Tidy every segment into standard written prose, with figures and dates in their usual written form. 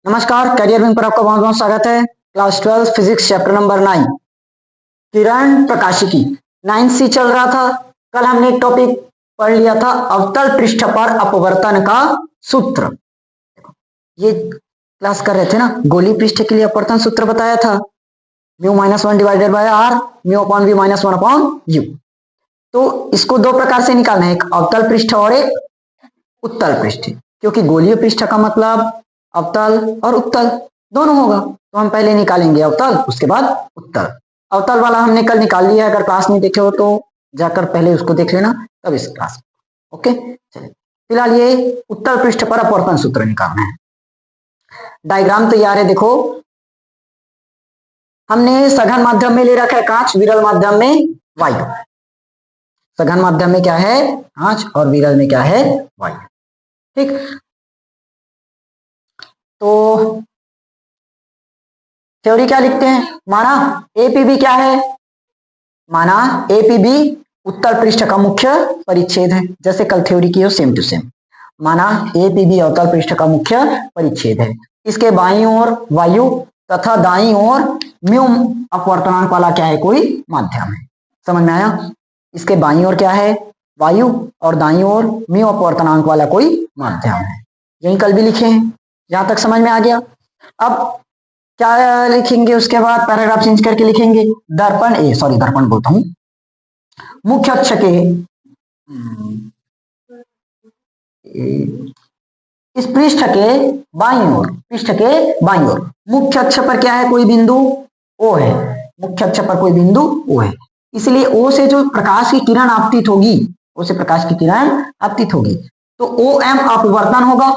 नमस्कार, career wing पर आपका बहुत बहुत स्वागत है। क्लास 12 फिजिक्स चैप्टर नंबर 9 किरण प्रकाशिकी 9C चल रहा था। कल हमने एक टॉपिक पढ़ लिया था, अवतल पृष्ठ पर अपवर्तन का सूत्र। ये क्लास कर रहे थे ना, गोली पृष्ठ के लिए अपवर्तन सूत्र बताया था, μ-1 divided by r μ/v -1/u। तो इसको दो प्रकार से निकालना है, एक अवतल पृष्ठ और एक उत्तल पृष्ठ, क्योंकि गोलीय पृष्ठ का मतलब अवतल और उत्तल दोनों होगा। तो हम पहले निकालेंगे अवतल, उसके बाद उत्तल। अवतल वाला हमने कल निकाल लिया है, अगर क्लास नहीं देखे हो तो जाकर पहले उसको देख लेना, तब इस क्लास में। ओके, चलिए फिलहाल ये उत्तल पृष्ठ पर अपवर्तन सूत्र निकालना है। डायग्राम तैयार है, देखो हमने सघन माध्यम में ले रखा है कांच, विरल माध्यम में वायु। सघन माध्यम में क्या है कांच और विरल में क्या है वायु। ठीक, तो थ्योरी क्या लिखते हैं, माना एपीबी क्या है, माना एपीबी उत्तल पृष्ठ का मुख्य परिच्छेद है, जैसे कल थ्योरी की हो सेम टू सेम। माना एपीबी अवतल पृष्ठ का मुख्य परिच्छेद है। इसके बाईं ओर वायु तथा दाईं ओर म्यू अपवर्तनांक वाला क्या है कोई माध्यम है। समझ में आया? इसके बाईं ओर क्या है वायु और दाईं ओर म्यू अपवर्तनांक वाला कोई माध्यम है। यही कल भी लिखे हैं, यहां तक समझ में आ गया। अब क्या लिखेंगे, उसके बाद पैराग्राफ चेंज करके लिखेंगे, दर्पण बोलता हूं, मुख्य अक्ष के इस पृष्ठ के बाईं ओर मुख्य अक्ष पर क्या है कोई बिंदु O है, मुख्य अक्ष पर कोई बिंदु O है। इसलिए O से जो प्रकाश की किरण आपतित होगी, O से प्रकाश की किरण आपतित होगी, तो OM अपवर्तन होगा।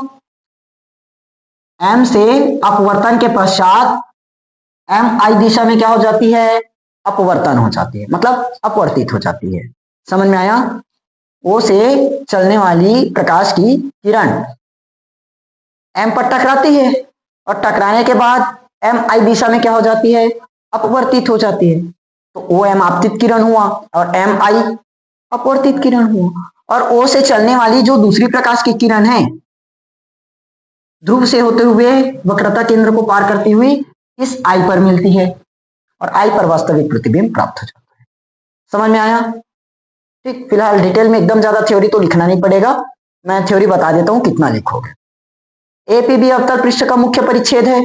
M से अपवर्तन के पश्चात MI दिशा में क्या हो जाती है, अपवर्तन हो जाती है, मतलब अपवर्तित हो जाती है। समझ में आया? O से चलने वाली प्रकाश की किरण M पर टकराती है और टकराने के बाद MI दिशा में क्या हो जाती है, अपवर्तित हो जाती है। तो OM आपतित किरण हुआ और MI अपवर्तित किरण हुआ। और O से चलने वाली जो दूसरी प्रकाश की किरण है, ध्रुव से होते हुए वक्रता केंद्र को पार करती हुई इस I पर मिलती है और I पर वास्तविक प्रतिबिंब प्राप्त हो जाता है। समझ में आया? ठीक, फिलहाल डिटेल में एकदम ज्यादा थ्योरी तो लिखना नहीं पड़ेगा, मैं थ्योरी बता देता हूं कितना लिखोगे। एपीबी अवतल पृष्ठ का मुख्य परिच्छेद है,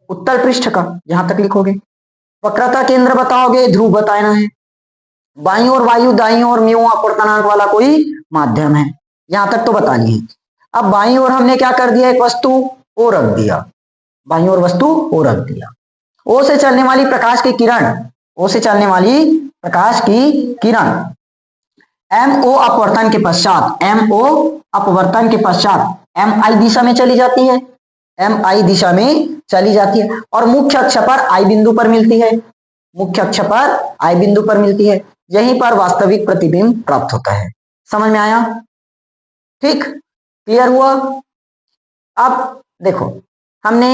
उत्तल पृष्ठ का, यहां तक लिखोगे। वक्रता केंद्र बताओगे, ध्रुव बताना है। बाईं ओर वायु, दाईं ओर म्यू अपवर्तनांक वाला कोई माध्यम है, यहां तक तो बतानी है। अब बाईं ओर हमने क्या कर दिया, एक वस्तु O रख दिया, बाईं ओर वस्तु O रख दिया। O से चलने वाली प्रकाश की किरण, O से चलने वाली प्रकाश की किरण MO अपवर्तन के पश्चात, MO अपवर्तन के पश्चात MI दिशा में चली जाती है, MI दिशा में चली जाती है और मुख्य अक्ष पर I बिंदु पर मिलती है, मुख्य अक्ष पर I बिंदु पर मिलती है। यहीं पर वास्तविक प्रतिबिंब प्राप्त होता है। समझ में आया? ठीक, क्लियर हुआ? अब देखो हमने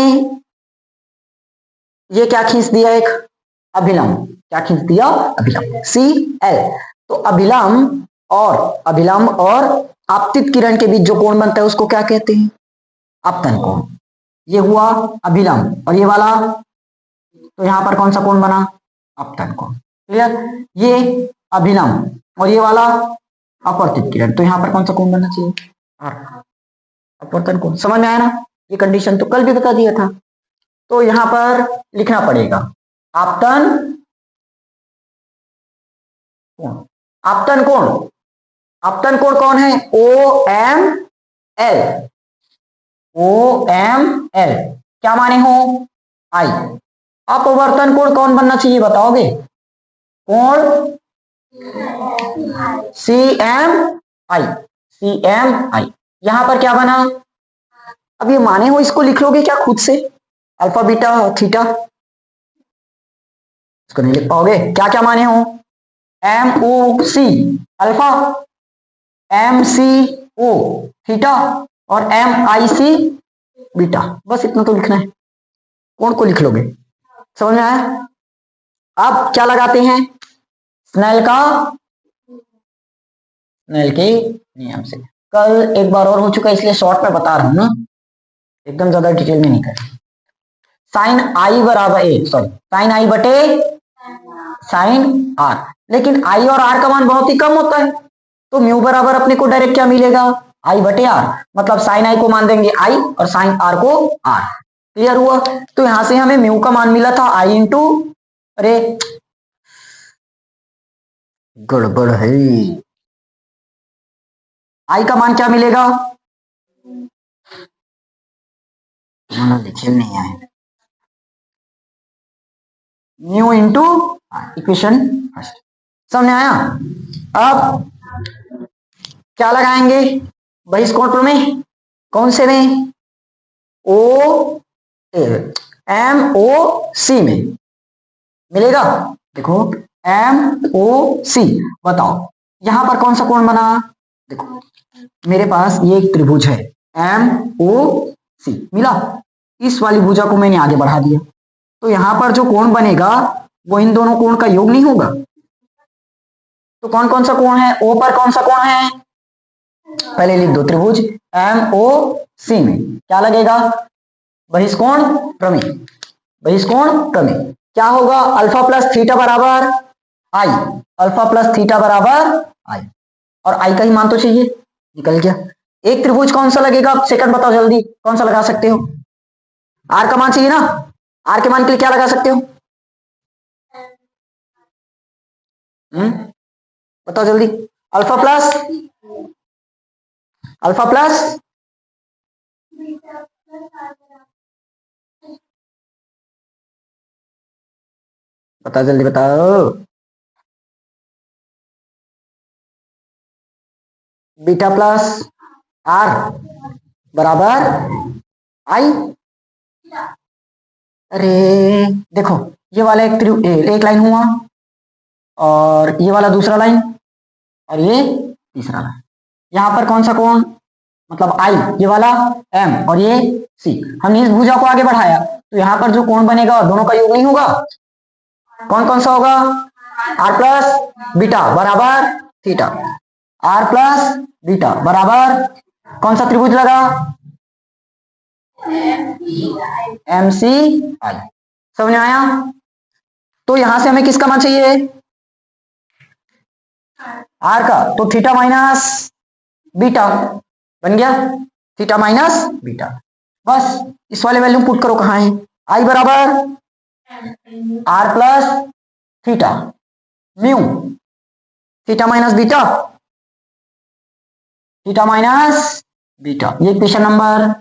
ये क्या खींच दिया, एक अभिलंब, क्या खींच दिया, अभिलंब CL। तो अभिलंब और आपतित किरण के बीच जो कोण बनता है उसको क्या कहते हैं, आपतन कोण। ये हुआ अभिलंब और ये वाला, तो यहां पर कौन सा कोण बना, आपतन कोण। क्लियर? ये अभिलंब और ये वाला अपवर्तित किरण, तो यहां पर कौन सा कोण बनना चाहिए, अपवर्तन कोण। समझ में आया ना? ये कंडीशन तो कल भी बता दिया था, तो यहां पर लिखना पड़ेगा आपतन कोण। आपतन कोण, आपतन कोण कौन है, OML। OML क्या माने हो, I। अपवर्तन कोण कौन बनना चाहिए बताओगे, कोण CMI। यहां पर क्या बना, अब ये माने हो इसको लिख लोगे क्या खुद से, अल्फा बीटा थीटा, इसको नहीं लिख पाओगे। क्या क्या माने हो, MOC अल्फा, MCO थीटा और MIC बीटा, बस इतना तो लिखना है, कोण को लिख लोगे। समझ में आया? अब क्या लगाते हैं, स्नेल के नियम से। कल एक बार और हो चुका है इसलिए शॉर्ट में बता रहा हूं ना। एकदम ज्यादा डिटेल में नहीं करें। साइन आई बराबर साइन आई बटे साइन आर, लेकिन आई और आर का मान बहुत ही कम होता है, तो म्यू बराबर अपने को डायरेक्ट क्या मिलेगा, आई बटे आर। मतलब साइन आई को मान देंगे आई और साइन आर को आर। क्लियर हुआ? तो यहां से हमें म्यू का मान मिला था आई इंटू, अरे गड़बड़ है, आई का मान क्या मिलेगा, लिखे नहीं आए, म्यू इंटू इक्वेशन फर्स्ट। समझ आया? अब क्या लगाएंगे बहिष्कोण में, कौन से में, ओ एम ओ सी में मिलेगा। देखो एम ओ सी, बताओ यहां पर कौन सा कोण बना। देखो मेरे पास ये एक त्रिभुज है एम ओ सी मिला, इस वाली भुजा को मैंने आगे बढ़ा दिया, तो यहां पर जो कोण बनेगा वो इन दोनों कोण का योग नहीं होगा। तो कौन कौन सा कोण है, ओ पर कौन सा कोण है, पहले लिख दो त्रिभुज एम ओ सी में क्या लगेगा, बहिष्कोण प्रमेय। बहिष्कोण प्रमेय क्या होगा, अल्फा प्लस थीटा बराबर आई, अल्फा प्लस थीटा बराबर आई, और आई का ही मान तो चाहिए, निकल गया। एक त्रिभुज कौन सा लगेगा, सेकंड बताओ जल्दी, कौन सा लगा सकते हो, आर का मान चाहिए ना, आर के मान के लिए क्या लगा सकते हो, बताओ जल्दी, अल्फा प्लस, अल्फा प्लस बताओ जल्दी बताओ, बीटा प्लस आर बराबर आई। अरे देखो ये वाला एक लाइन हुआ, और ये वाला दूसरा लाइन, और ये तीसरा लाइन। यहां पर कौन सा कोण, मतलब आई ये वाला एम और ये सी, हमने इस भुजा को आगे बढ़ाया, तो यहां पर जो कोण बनेगा दोनों का योग नहीं होगा। कौन कौन सा होगा, आर प्लस बीटा बराबर थीटा, आर प्लस बीटा बराबर कौन सा त्रिभुज लगा, एम सी आई। समझ में आया? तो यहां से हमें किसका मान चाहिए, आर का, तो थीटा माइनस बीटा बन गया, थीटा माइनस बीटा। बस इस वाले वैल्यू पुट करो, कहां है, आई बराबर R plus theta mu theta minus beta, theta minus beta, ये इक्वेशन नंबर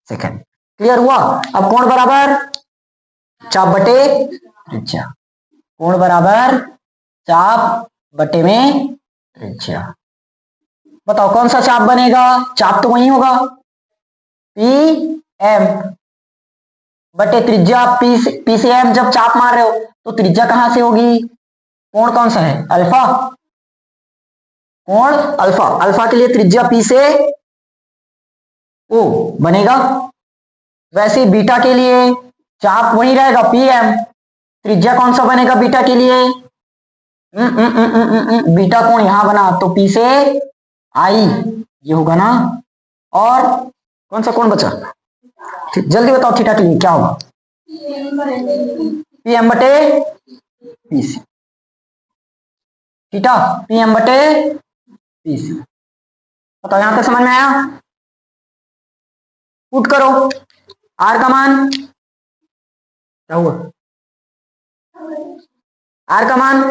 सेकंड। क्लियर हुआ? अब कोण बराबर चाप बटे त्रिज्या, कोण बराबर चाप बटे में त्रिज्या। बताओ कौन सा चाप बनेगा, चाप तो वही होगा पी एम बटे त्रिज्या, पी से एम जब चाप मार रहे हो तो त्रिज्या कहां से होगी, कोण कौन सा है, अल्फा, कोण अल्फा, अल्फा के लिए त्रिज्या पी से ओ बनेगा। वैसे बीटा के लिए चाप वही रहेगा पी एम, त्रिज्या कौन सा बनेगा बीटा के लिए, बीटा कोण यहां बना तो पी से आई ये होगा ना, और कौन सा कोण बचा, जल्दी बताओ थीटा के लिए क्या होगा, पी एम बटे P C, theta P M बटे पी सी। बताओ यहां तक समझ में आया, पुट करो आर का मान क्या हुआ, आर का मान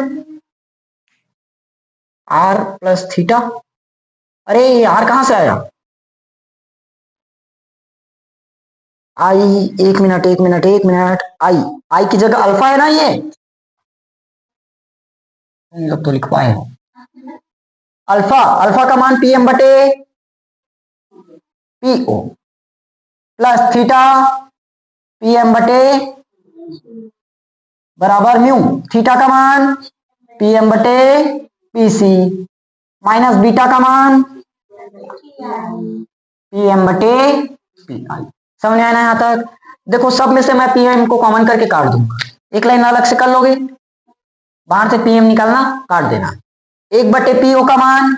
आर प्लस थीटा, अरे आर कहां से आया, आई, एक मिनट एक मिनट एक मिनट, आई, आई की जगह अल्फा है ना, ये तुम लोग तो लिख पाए हो, अल्फा, अल्फा का मान पी एम बटे P O plus theta P M बटे बराबर म्यू, थीटा का मान पी एम बटे पी सी माइनस बीटा का मान पी एम बटे पी आई। समझ में आना यहां तक? देखो सब में से मैं पी एम को कॉमन करके काट दूंगा, एक लाइन अलग से कर लोगे, बाहर से पी एम निकालना, काट देना, एक बटे पी ओ का मान,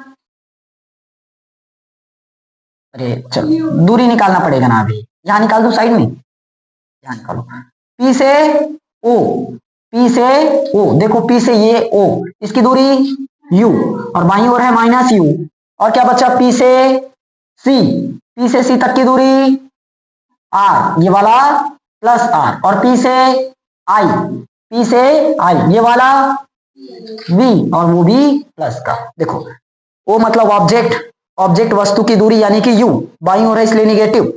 अरे चलो दूरी निकालना पड़ेगा ना अभी, यहां निकाल दो साइड में, यहां निकालो P से O, P से O, देखो P से ये O, इसकी दूरी U और बाईं ओर है माइनस U, और क्या बचा P से C, P से C तक की दूरी R, ये वाला प्लस R, और P से I, P से I ये वाला V, और वो भी प्लस का। देखो O मतलब ऑब्जेक्ट, ऑब्जेक्ट वस्तु की दूरी यानी कि U, बाईं ओर है इसलिए निगेटिव।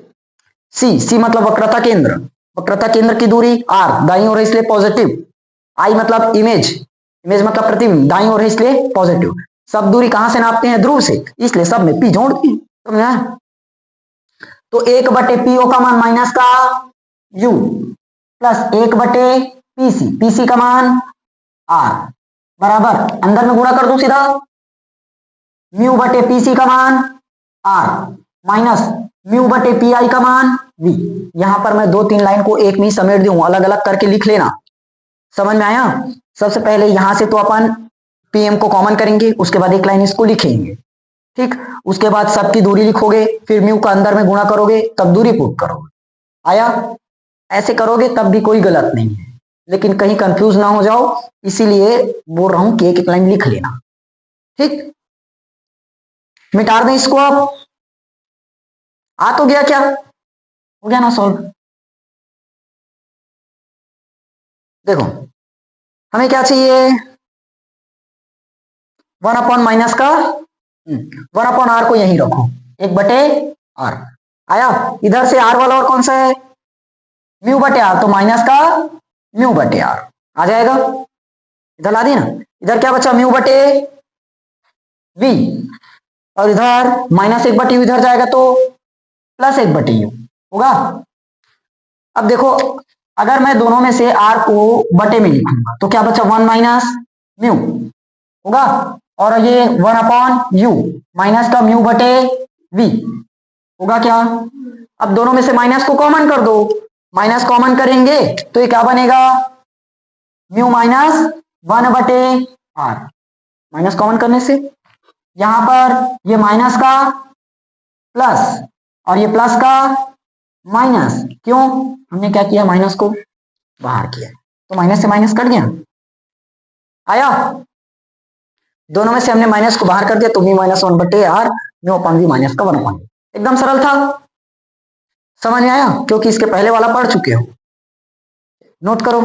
C मतलब वक्रता केंद्र, वक्रता केंद्र की दूरी R, दाईं ओर है इसलिए पॉजिटिव। I मतलब इमेज, इमेज मतलब प्रतिबिंब, दाईं ओर है इसलिए पॉजिटिव। सब दूरी कहां से नापते हैं? ध्रुव से, इसलिए सब में P जोड़ दी, समझा? तो 1/PO का मान माइनस का U प्लस 1/PC, PC का मान R बराबर, अंदर में गुणा कर दो सीधा, μ/PC का मान R माइनस μ/PI का मान V। यहां पर मैं 2-3 लाइन को एक में ही समेट दूं, अलग अलग करके लिख लेना, समझ में आया? सबसे पहले यहां से तो अपन PM को कॉमन करेंगे, उसके बाद एक लाइन इसको लिखेंगे, ठीक। उसके बाद सबकी दूरी लिखोगे, फिर म्यू का अंदर में गुणा करोगे, तब दूरी पुट करोगे। आया? ऐसे करोगे तब भी कोई गलत नहीं है, लेकिन कहीं कंफ्यूज ना हो जाओ, इसीलिए बोल रहा हूं कि एक एक लाइन लिख लेना, ठीक। मिटा दें इसको, अब आ तो गया, क्या हो गया ना सॉल्व? देखो हमें क्या चाहिए, 1/- माइनस का 1/r को यहीं रखो, 1/r आया। इधर से r वाला और कौन सा है? μ/r, तो माइनस का μ/r आ जाएगा, इधर ला दी ना। इधर क्या बचा? μ/v, और इधर -1/u, इधर जाएगा तो +1/u होगा। अब देखो अगर मैं दोनों में से r को बटे में लिखूंगा तो क्या बचा? 1 - म्यू होगा, और ये 1/u माइनस का μ/v होगा क्या? अब दोनों में से माइनस को कॉमन कर दो, माइनस कॉमन करेंगे तो ये क्या बनेगा? Mu minus 1/r, minus common करने से यहां पर ये माइनस का प्लस और ये प्लस का माइनस, क्यों? हमने क्या किया? माइनस को बाहर किया, तो माइनस से माइनस कट गया। आया? दोनों में से हमने माइनस को बाहर कर दिया, तो -1/r, μ/v माइनस का 1/, एकदम सरल था, समझ में आया? क्योंकि इसके पहले वाला पढ़ चुके हो, नोट करो।